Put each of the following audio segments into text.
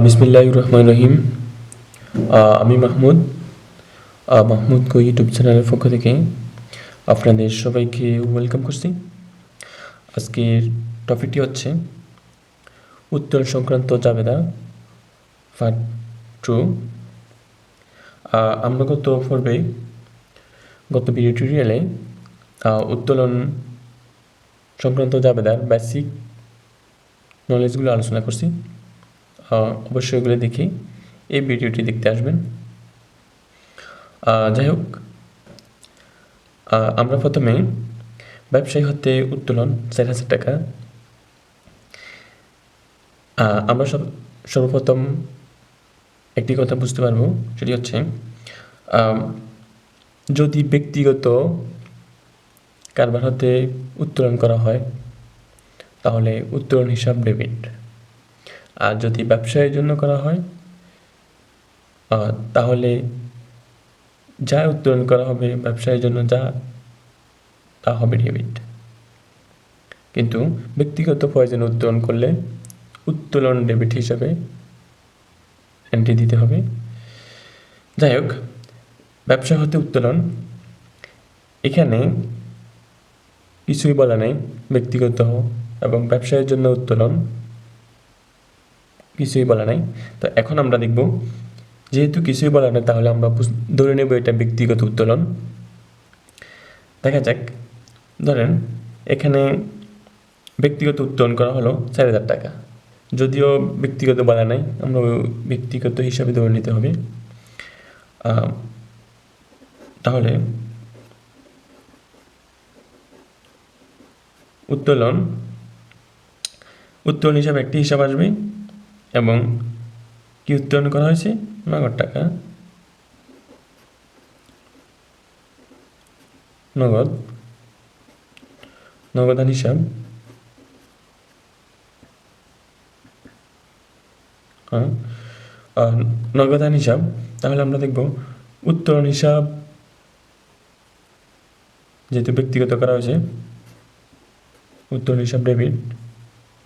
বিসমিল্লাহির রহমানির রহিম। আমি মাহমুদ গো ইউটিউব চ্যানেলের পক্ষ থেকে আপনাদের সবাইকে ওয়েলকাম করছি। আজকের টপিকটি হচ্ছে উত্তোলন সংক্রান্ত জাবেদা পার্ট 2। আমরা গত ভিডিও টিউটোরিয়ালে উত্তোলন সংক্রান্ত জাবেদার বেসিক নলেজগুলো আলোচনা করছি। অবশ্যই এগুলো দেখে এই ভিডিওটি দেখতে আসবেন। যাই হোক, আমরা প্রথমে ব্যবসায়ী হতে উত্তোলন 4,000 টাকা। আমরা সর্বপ্রথম একটি কথা বুঝতে পারবো, সেটি হচ্ছে যদি ব্যক্তিগত কারবার হতে উত্তোলন করা হয় তাহলে উত্তোলন হিসাব ডেবিট, আর যদি ব্যবসায়ের জন্য করা হয় তাহলে যা উত্তোলন করা হবে ব্যবসায়ের জন্য তা হবে ডেবিট। কিন্তু ব্যক্তিগত প্রয়োজনে উত্তোলন করলে উত্তোলন ডেবিট হিসাবে এন্ট্রি দিতে হবে। যাই হোক, ব্যবসা হতে উত্তোলন, এখানে কিছুই বলা নেই। ব্যক্তিগত এবং ব্যবসায়ের জন্য উত্তোলন কিছুই বলা নাই। তো এখন আমরা দেখব, যেহেতু কিছুই বলা নেই তাহলে আমরা ধরে নেব এটা ব্যক্তিগত উত্তোলন। দেখা যাক, ধরেন এখানে ব্যক্তিগত উত্তোলন করা হলো 4,000 টাকা। যদিও ব্যক্তিগত বলা নাই, আমরা ব্যক্তিগত হিসাবে ধরে নিতে হবে। তাহলে উত্তোলন হিসাবে একটি হিসাব আসবে এবং কি উত্তোলন করা হয়েছে? নগদ টাকা, নগদান হিসাব। নগদান হিসাব। তাহলে আমরা দেখব উত্তোলন হিসাব যেহেতু ব্যক্তিগত করা হয়েছে, উত্তোলন হিসাব ডেবিট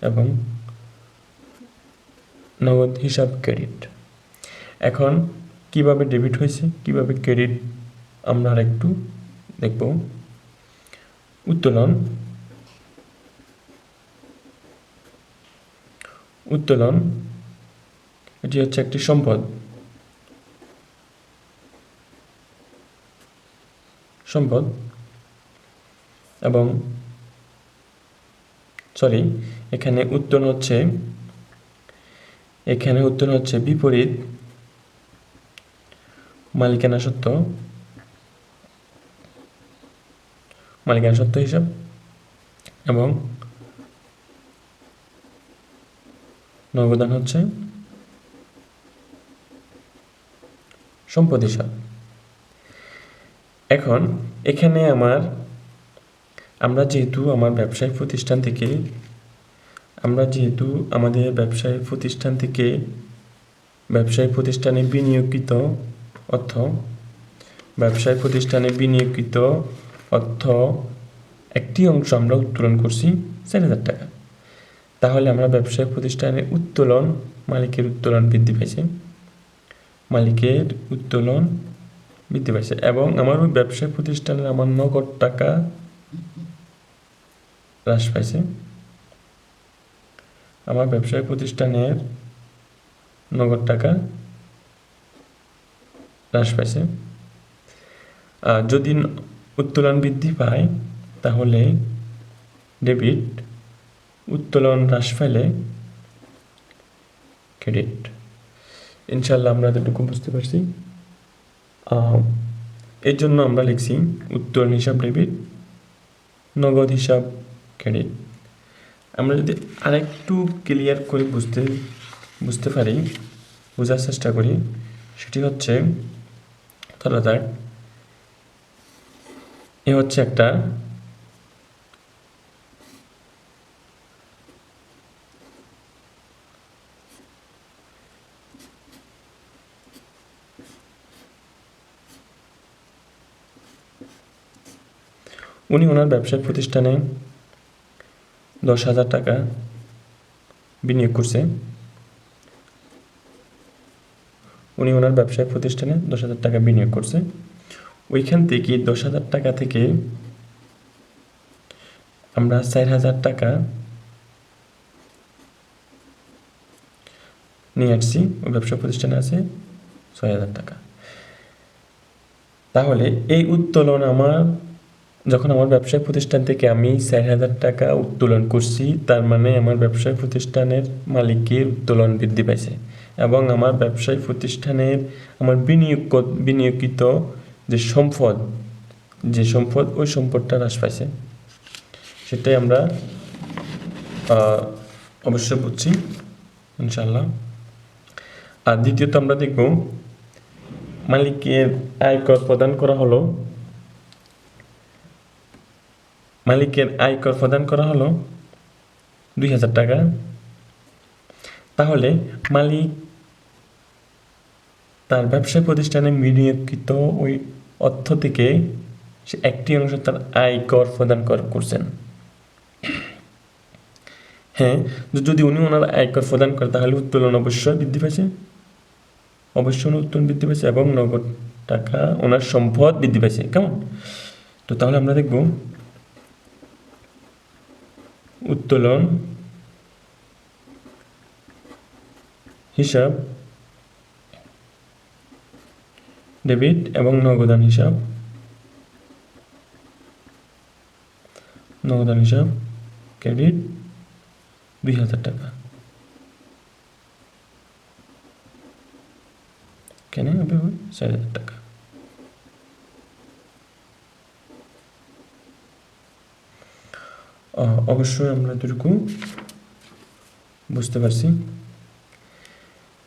এবং নগদ হিসাব ক্রেডিট। এখন কিভাবে ডেবিট হয়েছে, কিভাবে ক্রেডিট আমরা আরেকটু দেখব। উত্তোলন এটি হচ্ছে একটি সম্পদ এবং এখানে উত্তোলন হচ্ছে বিপরীত মালিকানা সত্ত্ব হিসাব এবং নগদান হচ্ছে সম্পদ হিসাব। এখন এখানে আমরা যেহেতু আমাদের ব্যবসায়িক প্রতিষ্ঠান থেকে ব্যবসায়িক প্রতিষ্ঠানে বিনিয়োগকৃত অর্থ একটি অংশ আমরা উত্তোলন করছি 4,000 টাকা। তাহলে আমরা ব্যবসায়িক প্রতিষ্ঠানে মালিকের উত্তোলন বৃদ্ধি পাইছে এবং আমার ওই ব্যবসায়িক প্রতিষ্ঠানের আমার নগদ টাকা হ্রাস পাইছে। আমার ব্যবসায়িক প্রতিষ্ঠানের নগদ টাকা হ্রাস পাইছে। যদি উত্তোলন বৃদ্ধি পায় তাহলে ডেবিট, উত্তোলন হ্রাস পেলে ক্রেডিট। ইনশাল্লাহ আমরা এতটুকু বুঝতে পারছি। এর জন্য আমরা লিখছি উত্তোলন হিসাব ডেবিট, নগদ হিসাব ক্রেডিট। আমরা যদি আরেকটু ক্লিয়ার করে বোঝার চেষ্টা করি, সেটি হচ্ছে ধরা যাক এ হচ্ছে একটা উনি ওনার ব্যবসায়িক প্রতিষ্ঠানে 10,000 টাকা বিনিয়োগ করছে উনি ওনার ব্যবসায়িক প্রতিষ্ঠানে 10,000 টাকা বিনিয়োগ করছে। ওইখান থেকে 10,000 টাকা থেকে আমরা 4,000 টাকা নিয়ে আসছি, ওই ব্যবসা প্রতিষ্ঠানে আছে 6,000 টাকা। তাহলে এই উত্তোলন যখন আমার ব্যবসায়িক প্রতিষ্ঠান থেকে আমি 4,000 টাকা উত্তোলন করছি, তার মানে আমার ব্যবসায়িক প্রতিষ্ঠানের মালিকের উত্তোলন বৃদ্ধি পাইছে এবং আমার ব্যবসায়িক প্রতিষ্ঠানের আমার বিনিয়োগকৃত যে সম্পদ ওই সম্পদটা হ্রাস পাইছে, সেটাই আমরা অবশ্যই বুঝছি ইনশাআল্লাহ। আর দ্বিতীয়ত আমরা দেখব মালিকের আয়কর প্রদান করা হলো 2,000 টাকা। তাহলে মালিক তার ব্যবসায় প্রতিষ্ঠানে বিনিয়োগকৃত ওই অর্থ থেকে সে একটি অংশ তার আয়কর প্রদান করছেন। হ্যাঁ, যদি উনি ওনার আয়কর প্রদান করে তাহলে উত্তোলন অবশ্যই বৃদ্ধি পেয়েছে, উত্তোলন বৃদ্ধি পেয়েছে এবং নগদ টাকা ওনার সম্পদ বৃদ্ধি পেয়েছে। কেমন? তো তাহলে আমরা দেখব উত্তোলন হিসাব, ডেবিট এবং নগদান হিসাব ক্রেডিট 2,000 টাকা। কেন হবে 4,000 টাকা। অবশ্যই আমরা এতটুকু বুঝতে পারছি।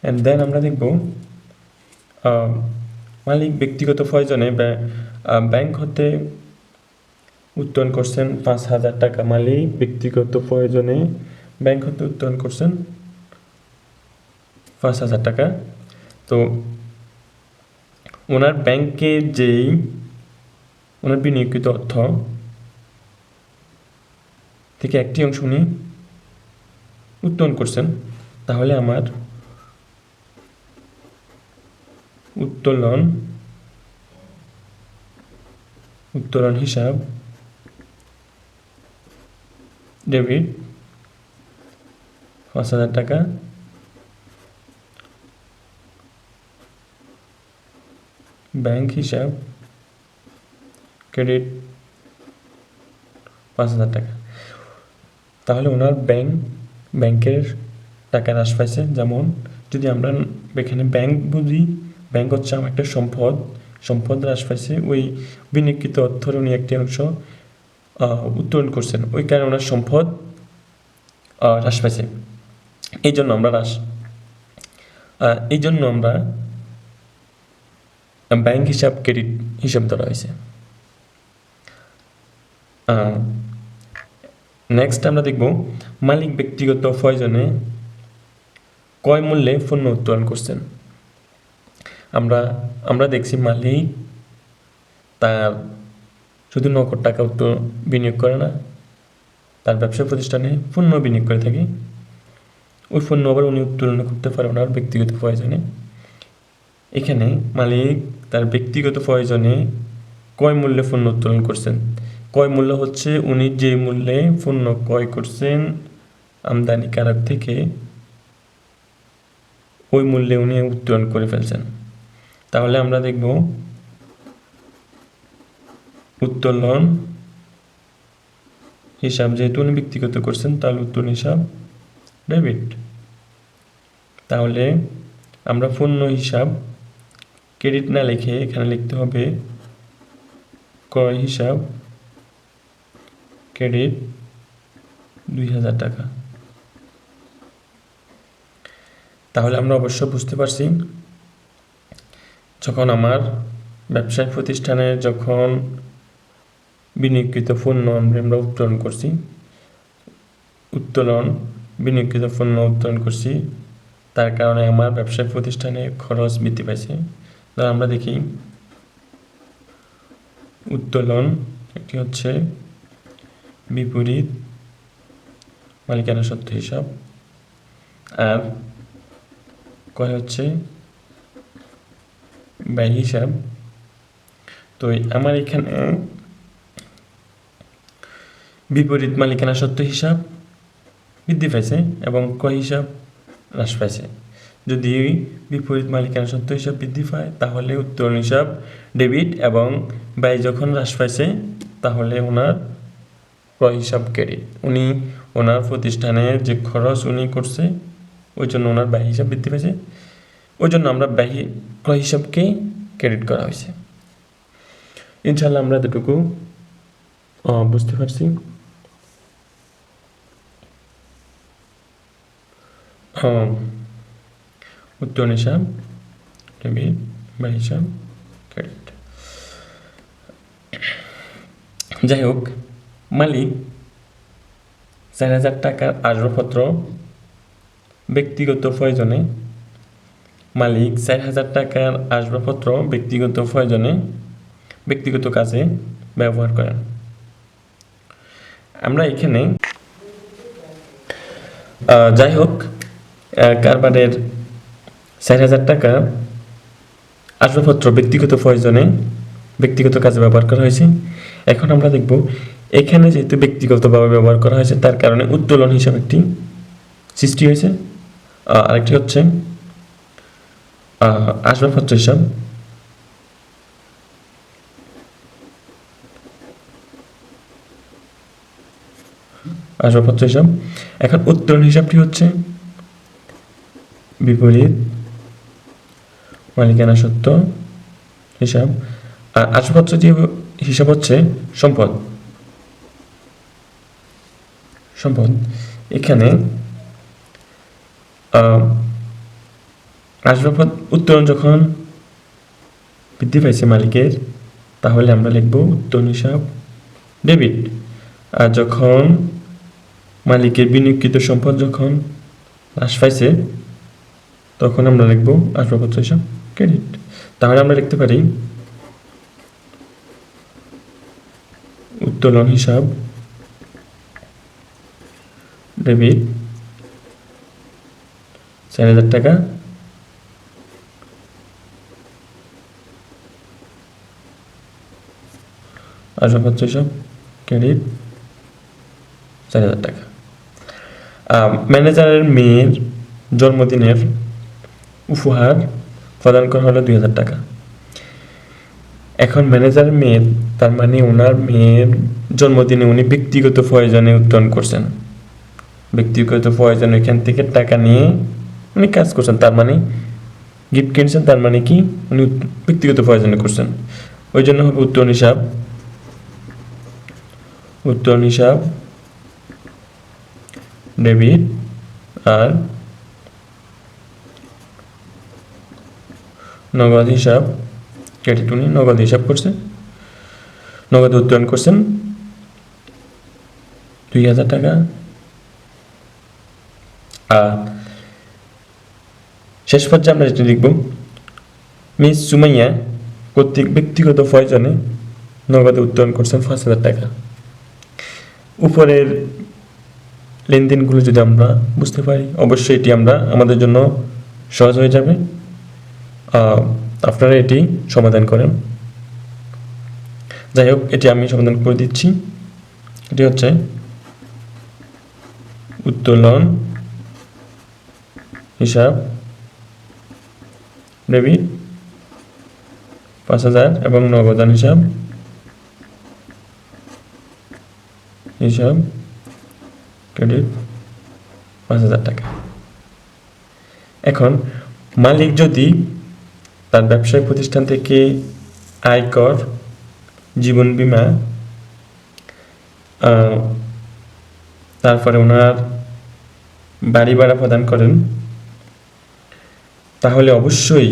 অ্যান্ড দেন আমরা দেখব মালিক ব্যক্তিগত প্রয়োজনে ব্যাংক হতে উত্তোলন করছেন 5,000 টাকা। মালিক ব্যক্তিগত প্রয়োজনে ব্যাংক হতে উত্তোলন করছেন 5,000 টাকা। তো ওনার ব্যাংকে যেই ওনার বিনিয়োগকৃত অর্থ থেকে একটি অংশ উনি উত্তোলন করছেন, তাহলে আমার উত্তোলন হিসাব, ডেবিট 5,000 টাকা, ব্যাংক হিসাব, ক্রেডিট 5,000 টাকা। তাহলে ওনার ব্যাংকের টাকা হ্রাস পাইছে। যেমন যদি আমরা এখানে ব্যাংক বুঝি, ব্যাংক হচ্ছে আমার একটা সম্পদ হ্রাস পাইছে, ওই বিনিয়োগকৃত অর্থের উনি একটি অংশ উত্তোলন করছেন, ওই কারণে ওনার সম্পদ হ্রাস পাইছে। এই জন্য আমরা ব্যাংক হিসাব, ক্রেডিট হিসাব ধরা হয়েছে। নেক্সট আমরা দেখব মালিক ব্যক্তিগত প্রয়োজনে কয় মূল্যে পণ্য উত্তোলন করছেন। আমরা দেখছি মালিক তার শুধু নগদ টাকা বিনিয়োগ করে না, তার ব্যবসা প্রতিষ্ঠানে পণ্য বিনিয়োগ করে থাকে। ওই পণ্য আবার উনি উত্তোলন করতে পারে ওনার ব্যক্তিগত প্রয়োজনে। এখানে মালিক তার ব্যক্তিগত প্রয়োজনে কয় মূল্যে পণ্য উত্তোলন করছেন। কয় মূল্য হচ্ছে উনি যে মূল্যে পণ্য ক্রয় করছেন আমদানিকারক থেকে, ওই মূল্যে উনি উত্তোলন করে ফেলছেন। তাহলে আমরা দেখব উত্তোলন হিসাব, যেহেতু উনি ব্যক্তিগত করছেন তাহলে উত্তোলন হিসাব ডেবিট। তাহলে আমরা পণ্য হিসাব ক্রেডিট না লিখে এখানে লিখতে হবে ক্রয় হিসাব, ক্রেডিট 2,000 টাকা। তাহলে আমরা অবশ্য বুঝতে পারছি যখন আমার ব্যবসায়িক প্রতিষ্ঠানে যখন বিনিয়োগকৃত পণ্য আমরা উত্তোলন করছি, বিনিয়োগকৃত পণ্য উত্তোলন করছি, তার কারণে আমার ব্যবসায়িক প্রতিষ্ঠানে খরচ বৃদ্ধি পাইছে। ধর আমরা দেখি উত্তোলন একটি হচ্ছে বিপরীত মালিকানা সত্ত্ব হিসাব, আর কয় হচ্ছে ব্যয় হিসাব। তো আমার এখানে বিপরীত মালিকানা সত্ত্ব হিসাব বৃদ্ধি পাইছে এবং ক্রয় হিসাব হ্রাস পাইছে। যদি বিপরীত মালিকানা সত্ত্ব হিসাব বৃদ্ধি পায় তাহলে উত্তোলন হিসাব ডেবিট এবং ব্যয় যখন হ্রাস পাইছে তাহলে ওনার ক্রয় হিসাব ক্রেডিট। উনি ওনার প্রতিষ্ঠানের যে খরচ উনি করছে ওই জন্য ওনার ব্যয় হিসাব বৃদ্ধি পাইছে, ওই জন্য আমরা ক্রয় হিসাবকে ক্রেডিট করা হয়েছে। ইনশাল্লাহ আমরা এতটুকু বুঝতে পারছি। উত্তোলন হিসাব ডেবিট, ব্যয় হিসাব ক্রেডিট। যাই হোক, মালিক 4,000 টাকার আসবাবপত্র ব্যক্তিগত প্রয়োজনে মালিক 4,000 টাকার আসবাবপত্র ব্যক্তিগত প্রয়োজনে ব্যক্তিগত কাজে ব্যবহার করেন। আমরা এখানে যাই হোক কারবারের 4,000 টাকা আসবাবপত্র ব্যক্তিগত প্রয়োজনে ব্যক্তিগত কাজে ব্যবহার করা হয়েছে। এখন আমরা দেখব এখানে যেহেতু ব্যক্তিগতভাবে ব্যবহার করা হয়েছে তার কারণে উত্তোলন হিসাব একটি সৃষ্টি হয়েছে, আরেকটি হচ্ছে আসবাবপত্র হিসাব। আসবাবপত্র হিসাব। এখন উত্তোলন হিসাবটি হচ্ছে বিপরীত মালিকানা সত্ত্ব হিসাব, আর আসবাবপত্র যে হিসাব হচ্ছে সম্পদ। এখানে আসবাবপত্র উত্তোলন যখন বৃদ্ধি পাইছে মালিকের তাহলে আমরা লিখব উত্তোলন হিসাব ডেবিট, আর যখন মালিকের বিনিয়োগকৃত সম্পদ যখন হ্রাস পাইছে তখন আমরা লিখব আসবাবপত্র হিসাব ক্রেডিট। তাহলে আমরা লিখতে পারি উত্তোলন হিসাব ডেবিট 4,000 টাকা, আসবাবপত্র হিসাব ক্রেডিট 4,000 টাকা। ম্যানেজারের মেয়ের জন্মদিনের উপহার প্রদান করা হলো 2,000 টাকা। এখন ম্যানেজারের মেয়ের, তার মানে ওনার মেয়ের জন্মদিনে উনি ব্যক্তিগত প্রয়োজনে উত্তোলন করছেন, ব্যক্তিগত প্রয়োজনে এখান থেকে টাকা নিয়ে উনি কাজ করছেন, তার মানে গিফট কিনছেন, তার মানে কি উনি ব্যক্তিগত প্রয়োজনে করছেন, ওই জন্য হবে উত্তোলন হিসাব ডেবিট, আর নগদ হিসাব ক্রেডিট। উনি নগদ হিসাব করছেন, নগদ উত্তোলন করছেন 2,000 টাকা। আর শেষ পর্যায়ে আমরা যেটা লিখব, মিস সুমাইয়া কর্তৃক ব্যক্তিগত প্রয়োজনে নগদে উত্তোলন করছেন 5,000 টাকা। উপরের লেনদেনগুলো যদি আমরা বুঝতে পারি অবশ্যই এটি আমাদের জন্য সহজ হয়ে যাবে। আপনারা এটি সমাধান করেন। যাই হোক, এটি আমি সমাধান করে দিচ্ছি। এটি হচ্ছে উত্তোলন হিসাব ডেবিট 5,000 এবং নগদান হিসাব ক্রেডিট 5,000 টাকা। এখন মালিক যদি তার ব্যবসায়িক প্রতিষ্ঠান থেকে আয়কর, জীবন বীমা, তারপরে ওনার বাড়ি ভাড়া প্রদান করেন তাহলে অবশ্যই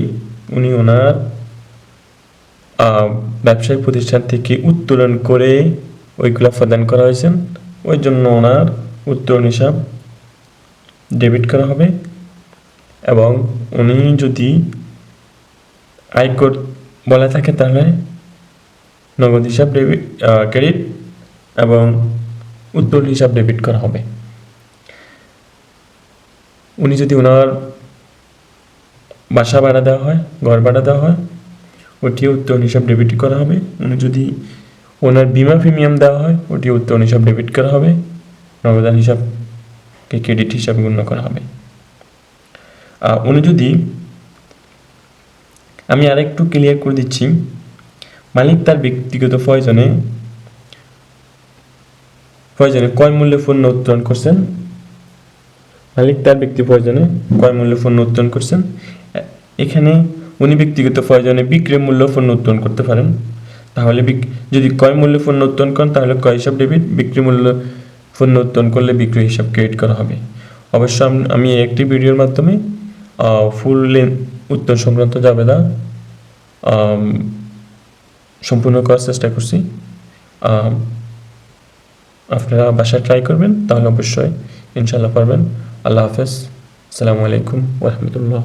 উনি ওনার ব্যবসায়িক প্রতিষ্ঠান থেকে উত্তোলন করে ওইগুলো প্রদান করা হয়েছেন, ওই জন্য ওনার উত্তোলন হিসাব ডেবিট করা হবে। এবং উনি যদি আয়কর বলা থাকে তাহলে নগদ হিসাব ডেবিট ক্রেডিট এবং উত্তোলন হিসাব ডেবিট করা হবে। উনি যদি ওনার বাসা ভাড়া দেওয়া হয়, ঘর ভাড়া দেওয়া হয়, ওটিও উত্তোলন হিসাব ডেবিট করা হবে। উনি যদি ওনার বিমা প্রিমিয়াম দেওয়া হয় ওটিও উত্তোলন হিসাব ডেবিট করা হবে, নগদান হিসাবকে ক্রেডিট হিসাবে গণ্য করা হবে। উনি যদি, আমি আরেকটু ক্লিয়ার করে দিচ্ছি, মালিক তার ব্যক্তিগত প্রয়োজনে ক্রয় মূল্যে পণ্য উত্তোলন করছেন, মালিক তার ব্যক্তি প্রয়োজনে ক্রয় মূল্যে পণ্য উত্তোলন করছেন। এখানে উনি ব্যক্তিগত প্রয়োজনে বিক্রয় মূল্য পণ্য উত্তোলন করতে পারেন। তাহলে যদি ক্রয় মূল্যে পণ্য উত্তোলন করেন তাহলে ক্রয় হিসাব ডেবিট, বিক্রি মূল্য পণ্য উত্তোলন করলে বিক্রয় হিসাব ক্রেডিট করা হবে। অবশ্য আমি একটি ভিডিওর মাধ্যমে ফুল উত্তোলন সংক্রান্ত জাবেদা সম্পূর্ণ করার চেষ্টা করছি। আপনারা বাসায় ট্রাই করবেন, তাহলে অবশ্যই ইনশাআল্লাহ পারবেন। আল্লাহ হাফেজ, আসসালামু আলাইকুম ওয়া রাহমাতুল্লাহ।